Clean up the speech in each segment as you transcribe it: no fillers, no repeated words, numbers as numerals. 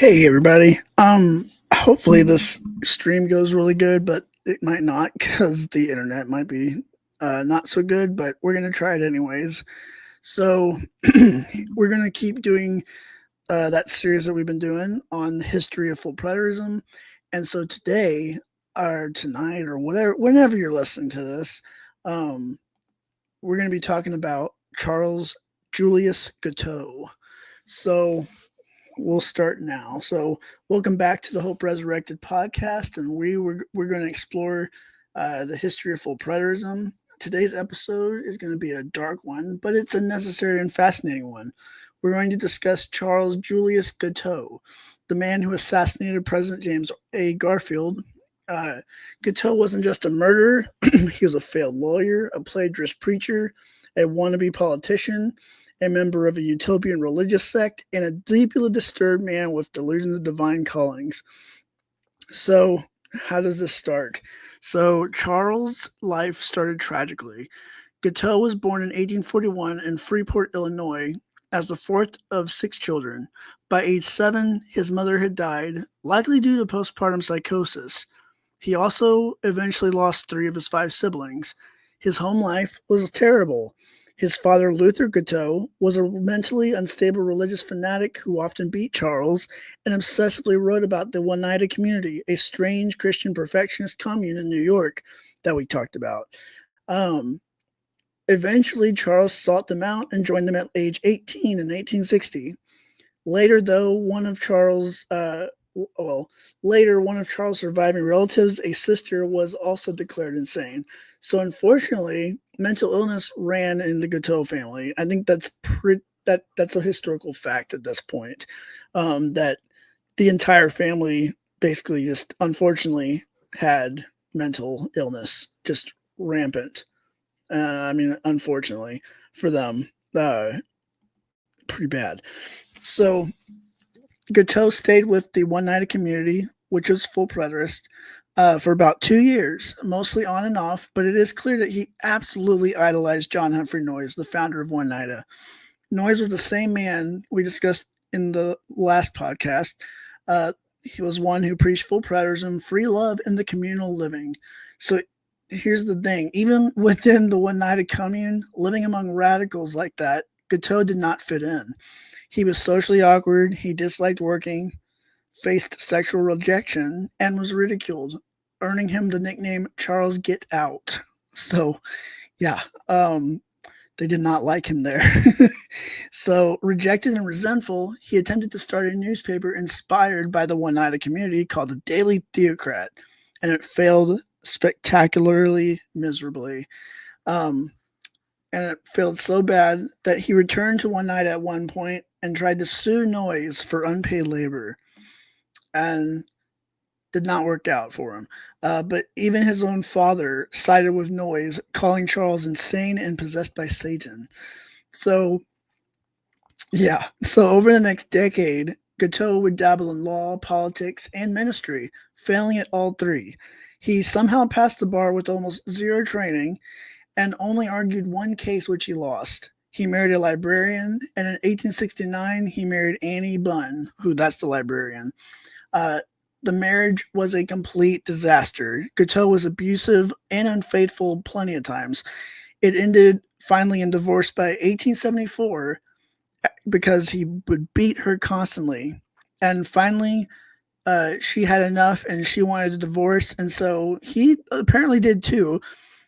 Hey everybody. Hopefully this stream goes really good, but it might not because the internet might be not so good, but we're going to try it anyways. So we're going to keep doing that series that we've been doing on the history of full preterism. And so today or tonight or whatever, whenever you're listening to this, um, we're going to be talking about Charles Julius Guiteau. So we'll start now. So, welcome back to the Hope Resurrected podcast, and we're going to explore the history of full preterism. Today's episode is going to be a dark one, but it's a necessary and fascinating one. We're going to discuss Charles Julius Guiteau, the man who assassinated President James A. Garfield. Guiteau wasn't just a murderer; he was a failed lawyer, a plagiarist preacher, a wannabe politician, a member of a utopian religious sect, and a deeply disturbed man with delusions of divine callings. So, how does this start? So, Charles' life started tragically. Guiteau was born in 1841 in Freeport, Illinois, as the fourth of six children. By age 7, his mother had died, likely due to postpartum psychosis. He also eventually lost 3 of his 5 siblings. His home life was terrible. His father, Luther Guiteau, was a mentally unstable religious fanatic who often beat Charles and obsessively wrote about the Oneida community, a strange Christian perfectionist commune in New York that we talked about. Eventually, Charles sought them out and joined them at age 18 in 1860. Later, though, one of Charles' surviving relatives, a sister, was also declared insane. So, unfortunately, mental illness ran in the Guiteau family. I think that's a historical fact at this point. That the entire family basically just unfortunately had mental illness, just rampant. Unfortunately for them, pretty bad. So Guiteau stayed with the Oneida community, which was full preterist, for about 2 years, mostly on and off, but it is clear that he absolutely idolized John Humphrey Noyes, the founder of Oneida. Noyes was the same man we discussed in the last podcast. He was one who preached full preterism, free love, and the communal living. So here's the thing. Even within the Oneida commune, living among radicals like that, Guiteau did not fit in. He was socially awkward, he disliked working, faced sexual rejection, and was ridiculed, earning him the nickname Charles Get Out. So, yeah, they did not like him there. So, rejected and resentful, he attempted to start a newspaper inspired by the Oneida community called the Daily Theocrat, and it failed spectacularly miserably. And it failed so bad that he returned to Oneida at one point and tried to sue Noyes for unpaid labor, and did not work out for him. But even his own father sided with Noyes, calling Charles insane and possessed by Satan. So, yeah. So over the next decade, Guiteau would dabble in law, politics, and ministry, failing at all three. He somehow passed the bar with almost zero training and only argued one case which he lost. He married a librarian, and in 1869 he married Annie Bunn, who that's the librarian. The marriage was a complete disaster. Guiteau was abusive and unfaithful plenty of times. It ended finally in divorce by 1874 because he would beat her constantly. And finally, she had enough and she wanted a divorce, and so he apparently did too.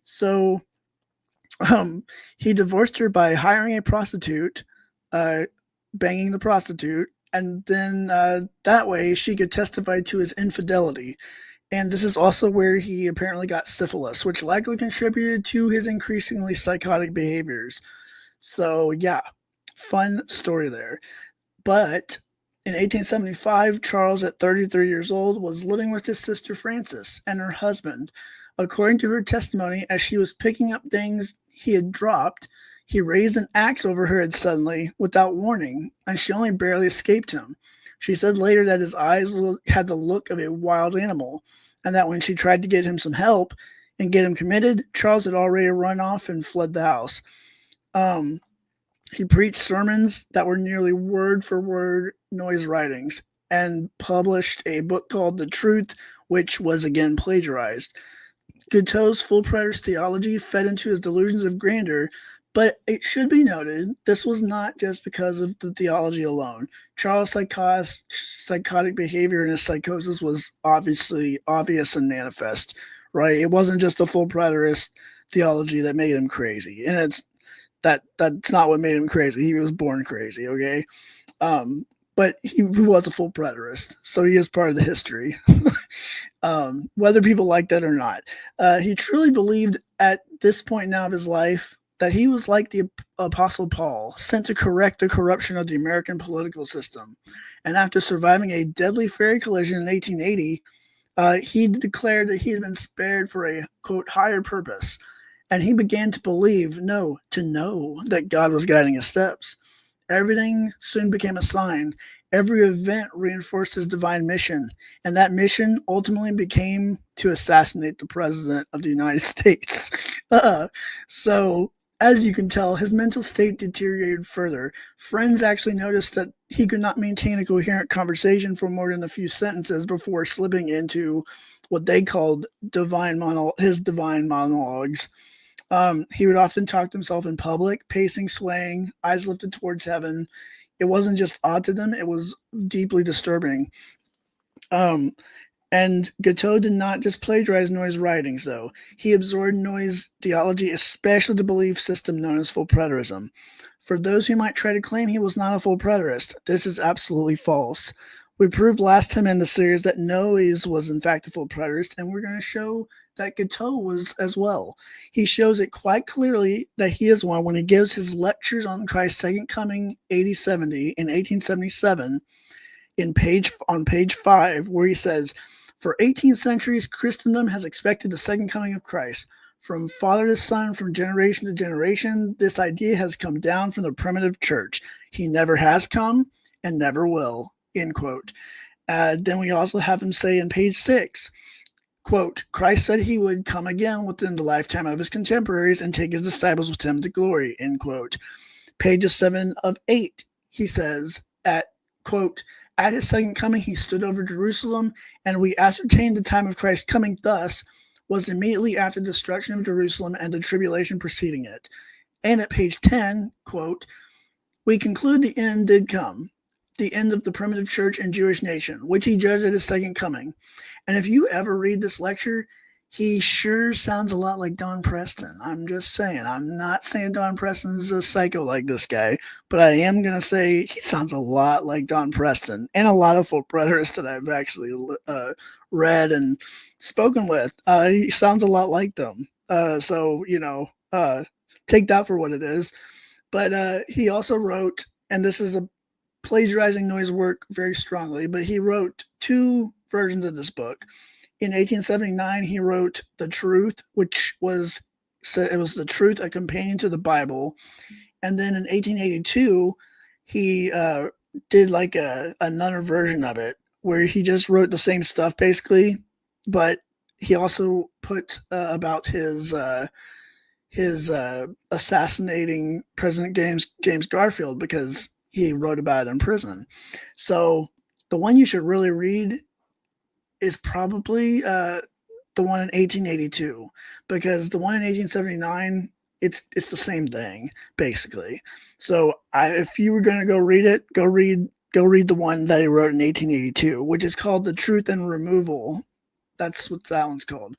So he divorced her by hiring a prostitute, uh, banging the prostitute, and then that way she could testify to his infidelity. And this is also where he apparently got syphilis, which likely contributed to his increasingly psychotic behaviors. So, yeah, fun story there. But in 1875, Charles, at 33 years old, was living with his sister Frances and her husband. According to her testimony, as she was picking up things he had dropped, he raised an axe over her head suddenly, without warning, and she only barely escaped him. She said later that his eyes had the look of a wild animal, and that when she tried to get him some help and get him committed, Charles had already run off and fled the house. He preached sermons that were nearly word for word Noyes writings, and published a book called The Truth, which was again plagiarized. Guiteau's full preterist theology fed into his delusions of grandeur, but it should be noted this was not just because of the theology alone. Charles' psychotic behavior and his psychosis was obviously obvious and manifest, right? It wasn't just a full preterist theology that made him crazy, and that's not what made him crazy. He was born crazy, okay? But he was a full preterist, so he is part of the history. Whether people like that or not. He truly believed at this point now of his life that he was like the Apostle Paul, sent to correct the corruption of the American political system. And after surviving a deadly ferry collision in 1880, he declared that he had been spared for a, quote, higher purpose. And he began to believe, no, to know that God was guiding his steps. Everything soon became a sign. Every event reinforced his divine mission, and that mission ultimately became to assassinate the president of the United States. So, as you can tell, his mental state deteriorated further. Friends actually noticed that he could not maintain a coherent conversation for more than a few sentences before slipping into what they called his divine monologues. He would often talk to himself in public, pacing, swaying, eyes lifted towards heaven. It wasn't just odd to them, it was deeply disturbing. And Guiteau did not just plagiarize Noyes' writings, though. He absorbed Noyes' theology, especially the belief system known as full preterism. For those who might try to claim he was not a full preterist, this is absolutely false. We proved last time in the series that Noyes was in fact a full preterist, and we're going to show that Guiteau was as well. He shows it quite clearly that he is one when he gives his lectures on Christ's second coming, 8070, in 1877, on page 5, where he says, "For 18 centuries, Christendom has expected the second coming of Christ. From father to son, from generation to generation, this idea has come down from the primitive church. He never has come and never will," end quote. Then we also have him say in page 6, quote, "Christ said he would come again within the lifetime of his contemporaries and take his disciples with him to glory," end quote. Pages 7 of 8, he says, quote, "At his second coming, he stood over Jerusalem, and we ascertained the time of Christ's coming thus was immediately after the destruction of Jerusalem and the tribulation preceding it." And at page 10, quote, "We conclude the end did come, the end of the primitive church and Jewish nation, which he judged at his second coming." And if you ever read this lecture, he sure sounds a lot like Don Preston. I'm just saying. I'm not saying Don Preston's a psycho like this guy, but I am going to say he sounds a lot like Don Preston and a lot of full preterists that I've actually read and spoken with. He sounds a lot like them. So, take that for what it is. But he also wrote, and this is a plagiarizing Noyes' work very strongly, but he wrote 2 versions of this book. In 1879, he wrote The Truth, which was the truth, a companion to the Bible. And then in 1882, he did like another version of it where he just wrote the same stuff basically, but he also put about his assassinating President James Garfield because he wrote about it in prison. So the one you should really read is probably the one in 1882, because the one in 1879, it's the same thing basically. So if you were going to go read it, go read the one that he wrote in 1882, which is called The Truth and Removal. That's what that one's called.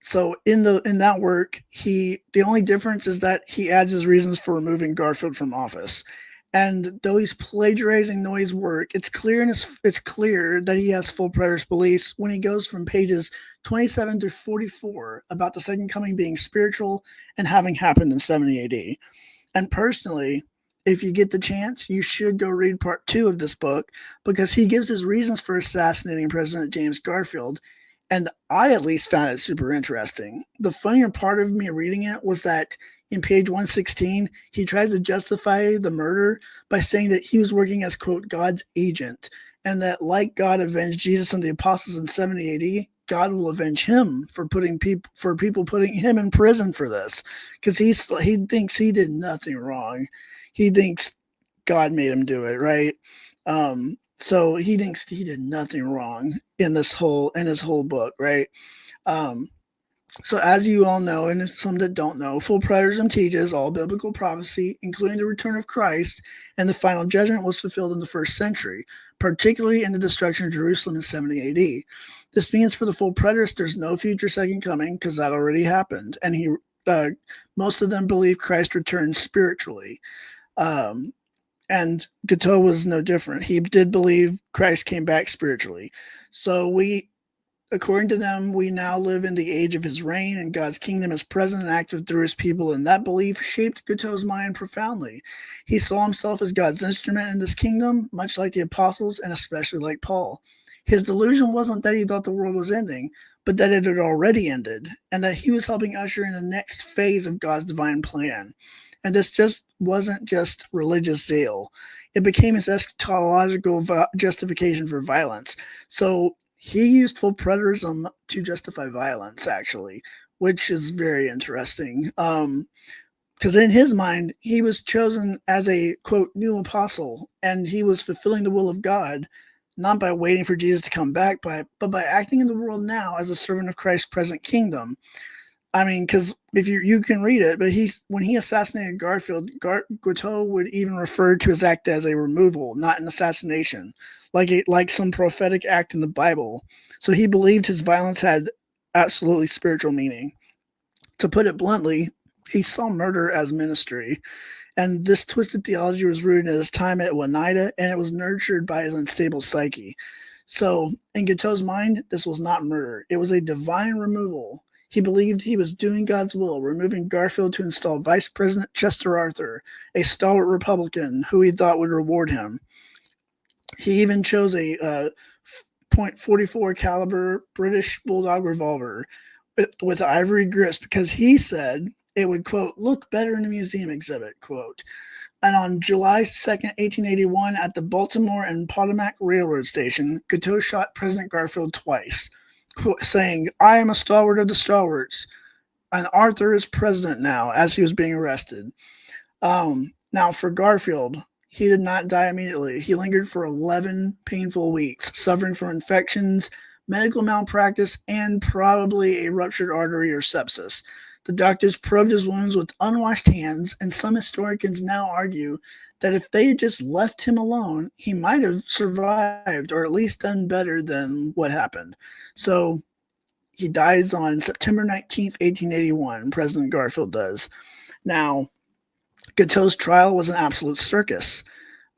So in that work, the only difference is that he adds his reasons for removing Garfield from office. And though he's plagiarizing Noyes' work, it's clear that he has full preterist beliefs when he goes from pages 27 to 44 about the second coming being spiritual and having happened in 70 AD. And personally, if you get the chance, you should go read part 2 of this book, because he gives his reasons for assassinating President James Garfield. And I at least found it super interesting. The funnier part of me reading it was that in page 116, he tries to justify the murder by saying that he was working as, quote, God's agent, and that like God avenged Jesus and the apostles in 70 AD, God will avenge him for people putting him in prison for this, because he thinks he did nothing wrong. He thinks God made him do it, right? So he thinks he did nothing wrong in his whole book, right? Um, so as you all know, and some that don't know, full preterism teaches all biblical prophecy, including the return of Christ and the final judgment, was fulfilled in the first century, particularly in the destruction of Jerusalem in 70 AD. This means for the full preterist, there's no future second coming because that already happened, and uh, most of them believe Christ returned spiritually. Um, and Guiteau was no different. He did believe Christ came back spiritually. So according to them, we now live in the age of his reign, and God's kingdom is present and active through his people, and that belief shaped Guiteau's mind profoundly. He saw himself as God's instrument in this kingdom, much like the apostles, and especially like Paul. His delusion wasn't that he thought the world was ending, but that it had already ended, and that he was helping usher in the next phase of God's divine plan. And this just wasn't just religious zeal. It became his eschatological justification for violence. So he used full preterism to justify violence, actually, which is very interesting. Because in his mind, he was chosen as a, quote, new apostle, and he was fulfilling the will of God, not by waiting for Jesus to come back, but by acting in the world now as a servant of Christ's present kingdom. I mean, because if you can read it, but when he assassinated Garfield, Guiteau would even refer to his act as a removal, not an assassination, like some prophetic act in the Bible. So he believed his violence had absolutely spiritual meaning. To put it bluntly, he saw murder as ministry, and this twisted theology was rooted in his time at Oneida, and it was nurtured by his unstable psyche. So, in Guiteau's mind, this was not murder; it was a divine removal. He believed he was doing God's will, removing Garfield to install Vice President Chester Arthur, a stalwart Republican who he thought would reward him. He even chose a .44 caliber British Bulldog revolver with ivory grips because he said it would, quote, look better in a museum exhibit, quote. And on July 2nd, 1881, at the Baltimore and Potomac Railroad Station, Guiteau shot President Garfield twice, saying, I am a stalwart of the stalwarts, and Arthur is president now, as he was being arrested. Now, for Garfield, he did not die immediately. He lingered for 11 painful weeks, suffering from infections, medical malpractice, and probably a ruptured artery or sepsis. The doctors probed his wounds with unwashed hands, and some historians now argue that if they had just left him alone, he might have survived or at least done better than what happened. So he dies on September 19th, 1881. President Garfield does. Now, Guiteau's trial was an absolute circus.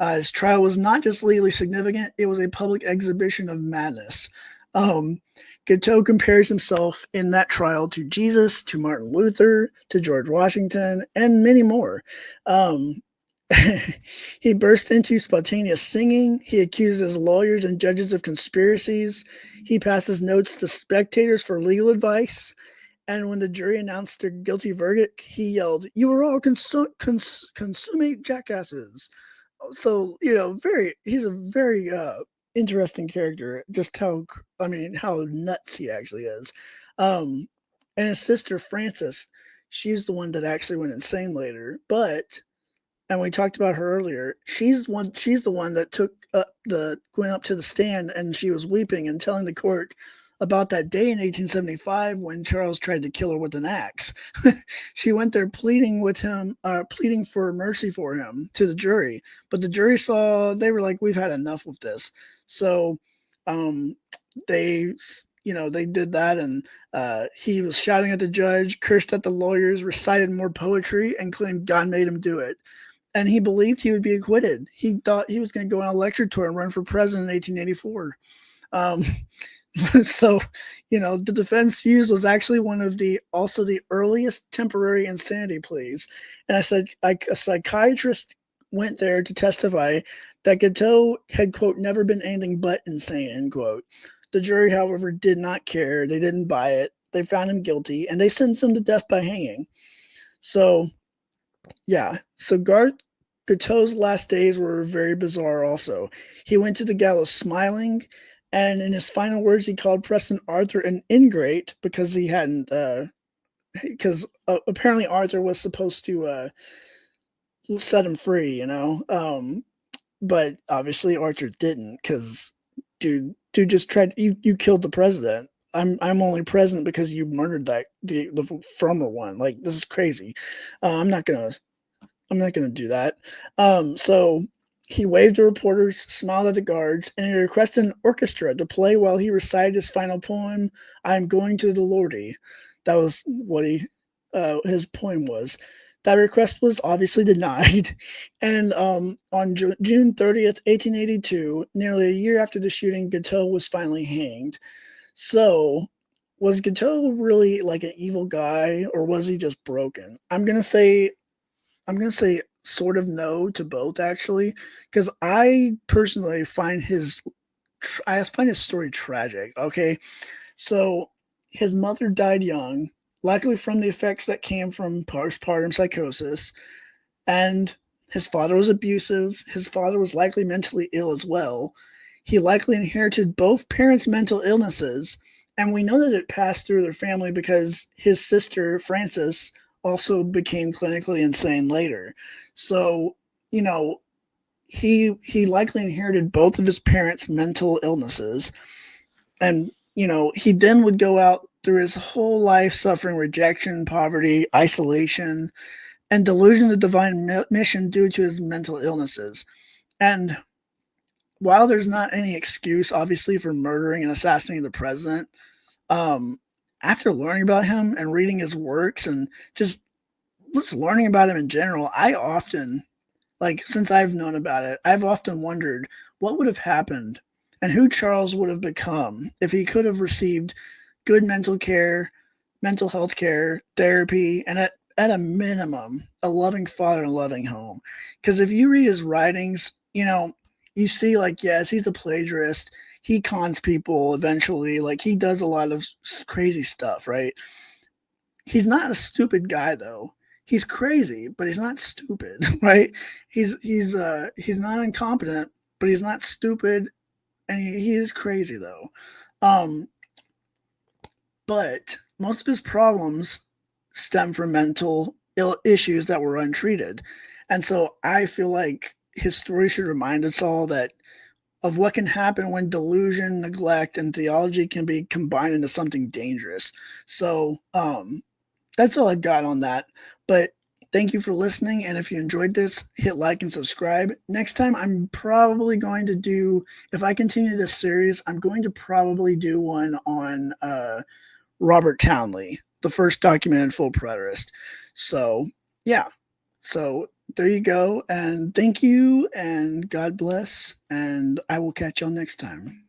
His trial was not just legally significant, it was a public exhibition of madness. Guiteau compares himself in that trial to Jesus, to Martin Luther, to George Washington, and many more. He burst into spontaneous singing. He accuses lawyers and judges of conspiracies. He passes notes to spectators for legal advice. And when the jury announced their guilty verdict, he yelled, "You are all consummate jackasses." So, he's a very interesting character. Just how nuts he actually is. And his sister Frances, she's the one that actually went insane later. And we talked about her earlier. She's the one that went up to the stand, and she was weeping and telling the court about that day in 1875 when Charles tried to kill her with an axe. She went there pleading for mercy for him to the jury, but the jury they were like, we've had enough with this. So they did that, and he was shouting at the judge, cursed at the lawyers, recited more poetry, and claimed God made him do it. And he believed he would be acquitted. He thought he was going to go on a lecture tour and run for president in 1884. So, the defense used was actually one of the earliest temporary insanity pleas. And a psychiatrist went there to testify that Guiteau had, quote, never been anything but insane, end quote. The jury, however, did not care. They didn't buy it. They found him guilty, and they sentenced him to death by hanging. So, yeah. So Guiteau's last days were very bizarre also. He went to the gallows smiling, and in his final words, he called President Arthur an ingrate because he hadn't, apparently Arthur was supposed to set him free, but obviously Arthur didn't because dude just tried you killed the president. I'm only president because you murdered the former one. Like this is crazy. I'm not gonna do that. So he waved to reporters, smiled at the guards, and he requested an orchestra to play while he recited his final poem, "I'm going to the Lordy." That was what his poem was. That request was obviously denied, and on June 30th, 1882, nearly a year after the shooting, Guiteau was finally hanged. So, was Guiteau really like an evil guy, or was he just broken? I'm gonna say sort of no to both actually, because I personally find I find his story tragic. Okay, so his mother died young, likely from the effects that came from postpartum psychosis, and his father was abusive. His father was likely mentally ill as well. He likely inherited both parents' mental illnesses, and we know that it passed through their family because his sister, Frances, also became clinically insane later. So, you know, he likely inherited both of his parents' mental illnesses, and he then would go out through his whole life suffering rejection, poverty, isolation, and delusion of divine mission due to his mental illnesses. And while there's not any excuse, obviously, for murdering and assassinating the president, um, after learning about him and reading his works and just learning about him in general, I often, like, since I've known about it, I've often wondered what would have happened and who Charles would have become if he could have received good mental health care, therapy, and at a minimum, a loving father and a loving home. Because if you read his writings, you see, like, yes, he's a plagiarist. He cons people eventually. Like, he does a lot of crazy stuff, right? He's not a stupid guy, though. He's crazy, but he's not stupid, right? He's not incompetent, but he's not stupid, and he is crazy though. Um, but most of his problems stem from mental issues that were untreated. And so I feel like his story should remind us all that of what can happen when delusion, neglect, and theology can be combined into something dangerous. So that's all I've got on that. But thank you for listening. And if you enjoyed this, hit like and subscribe. Next time, I'm probably going to do, if I continue this series, I'm going to probably do one on Robert Townley, the first documented full preterist. So, yeah. So there you go. And thank you. And God bless. And I will catch y'all next time.